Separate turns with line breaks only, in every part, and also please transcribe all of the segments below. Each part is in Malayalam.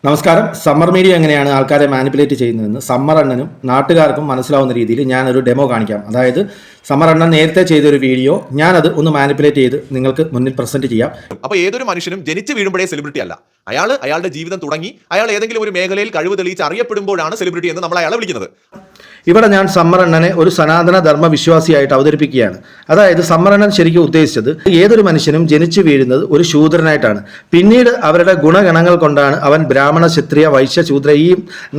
നമസ്കാരം. സമ്മർ മീഡിയ എങ്ങനെയാണ് ആൾക്കാരെ മാനിപ്പുലേറ്റ് ചെയ്യുന്നതെന്ന് സമ്മർ അണ്ണനും നാട്ടുകാർക്കും മനസ്സിലാവുന്ന രീതിയിൽ ഞാനൊരു ഡെമോ കാണിക്കാം. അതായത് സമ്മർ അണ്ണൻ നേരത്തെ ചെയ്തൊരു വീഡിയോ ഞാനത് ഒന്ന് മാനിപ്പുലേറ്റ് ചെയ്ത് നിങ്ങൾക്ക് മുന്നിൽ പ്രസന്റ് ചെയ്യാം.
അപ്പോൾ ഏതൊരു മനുഷ്യനും ജനിച്ച് വീഴുമ്പോഴേ സെലിബ്രിറ്റി അല്ല. അയാളുടെ ജീവിതം തുടങ്ങി അയാൾ ഏതെങ്കിലും ഒരു മേഖലയിൽ കഴിവ് തെളിയിച്ച് അറിയപ്പെടുമ്പോഴാണ് സെലിബ്രിറ്റി എന്ന് നമ്മൾ അയാളെ വിളിക്കുന്നത്.
ഇവിടെ ഞാൻ സമ്മർ അണ്ണനെ ഒരു സനാതന ധർമ്മ വിശ്വാസിയായിട്ട് അവതരിപ്പിക്കുകയാണ്. അതായത് സമ്മർ അണ്ണൻ ശരിക്കും ഉദ്ദേശിച്ചത് ഏതൊരു മനുഷ്യനും ജനിച്ചു വീഴുന്നത് ഒരു ശൂദ്രനായിട്ടാണ്. പിന്നീട് അവരുടെ ഗുണഗണങ്ങൾ കൊണ്ടാണ് അവൻ ബ്രാഹ്മണ, ക്ഷത്രിയ, വൈശ്യ, ശൂദ്ര ഈ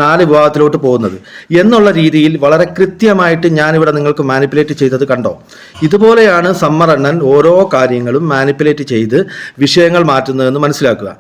4 വിഭാഗത്തിലോട്ട് പോകുന്നത് എന്നുള്ള രീതിയിൽ വളരെ കൃത്യമായിട്ട് ഞാനിവിടെ നിങ്ങൾക്ക് മാനിപ്പുലേറ്റ് ചെയ്തത് കണ്ടോ? ഇതുപോലെയാണ് സമ്മർ അണ്ണൻ ഓരോ കാര്യങ്ങളും മാനിപ്പുലേറ്റ് ചെയ്ത് വിഷയങ്ങൾ മാറ്റുന്നതെന്ന് മനസ്സിലാക്കുക.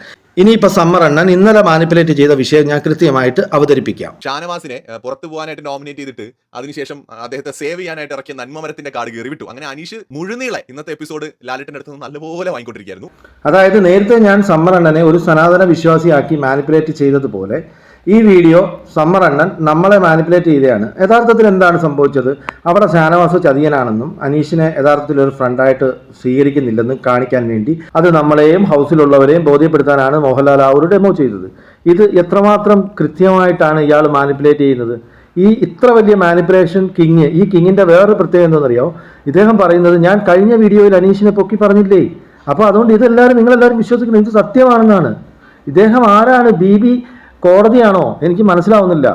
ഇനിയിപ്പോൾ സമ്മർ അണ്ണൻ ഇന്നലെ മാനിപ്പുലേറ്റ് ചെയ്ത വിഷയം ഞാൻ കൃത്യമായിട്ട് അവതരിപ്പിക്കാം.
ഷാനവാസിനെ പുറത്തു പോകാനായിട്ട് നോമിനേറ്റ് ചെയ്തിട്ട് അതിനുശേഷം അദ്ദേഹത്തെ സേവ് ചെയ്യാനായിട്ട് ഇറക്കിയ നന്മമരത്തിന്റെ കാർഡ് കയറി വിട്ടു. അങ്ങനെ അനീഷ് മുഴുനീളെ ഇന്നത്തെ എപ്പിസോഡ് ലാലേട്ടന്റെ അടുത്ത് നിന്ന് നല്ലപോലെ വാങ്ങിക്കൊണ്ടിരിക്കുകയായിരുന്നു.
അതായത് നേരത്തെ ഞാൻ സമ്മർ അണ്ണനെ ഒരു സനാതന വിശ്വാസിയാക്കി മാനിപ്പുലേറ്റ് ചെയ്തതുപോലെ ഈ വീഡിയോ സമ്മർ അണ്ണൻ നമ്മളെ മാനിപ്പുലേറ്റ് ചെയ്തതാണ്. യഥാർത്ഥത്തിൽ എന്താണ് സംഭവിച്ചത്? അവിടെ ഷാനവാസ് ചതിയനാണെന്നും അനീഷിനെ യഥാർത്ഥത്തിൽ ഒരു ഫ്രണ്ടായിട്ട് സ്വീകരിക്കുന്നില്ലെന്നും കാണിക്കാൻ വേണ്ടി അത് നമ്മളെയും ഹൗസിലുള്ളവരെയും ബോധ്യപ്പെടുത്താനാണ് മോഹൻലാൽ ആ ഒരു ഡെമോ ചെയ്തത്. ഇത് എത്രമാത്രം കൃത്യമായിട്ടാണ് ഇയാൾ മാനിപ്പുലേറ്റ് ചെയ്യുന്നത്. ഇത്ര വലിയ മാനിപ്പുലേഷൻ കിങ്, ഈ കിങ്ങിൻ്റെ വേറൊരു പ്രത്യേകത എന്താണെന്നറിയോ? ഇദ്ദേഹം പറയുന്നത് ഞാൻ കഴിഞ്ഞ വീഡിയോയിൽ അനീഷിനെ പൊക്കി പറഞ്ഞില്ലേ, അപ്പോൾ അതുകൊണ്ട് നിങ്ങളെല്ലാവരും വിശ്വസിക്കുന്നത് ഇത് സത്യമാണെന്നാണ്. ഇദ്ദേഹം ആരാണ്? ബി കോടതിയാണോ? എനിക്ക് മനസ്സിലാവുന്നില്ല.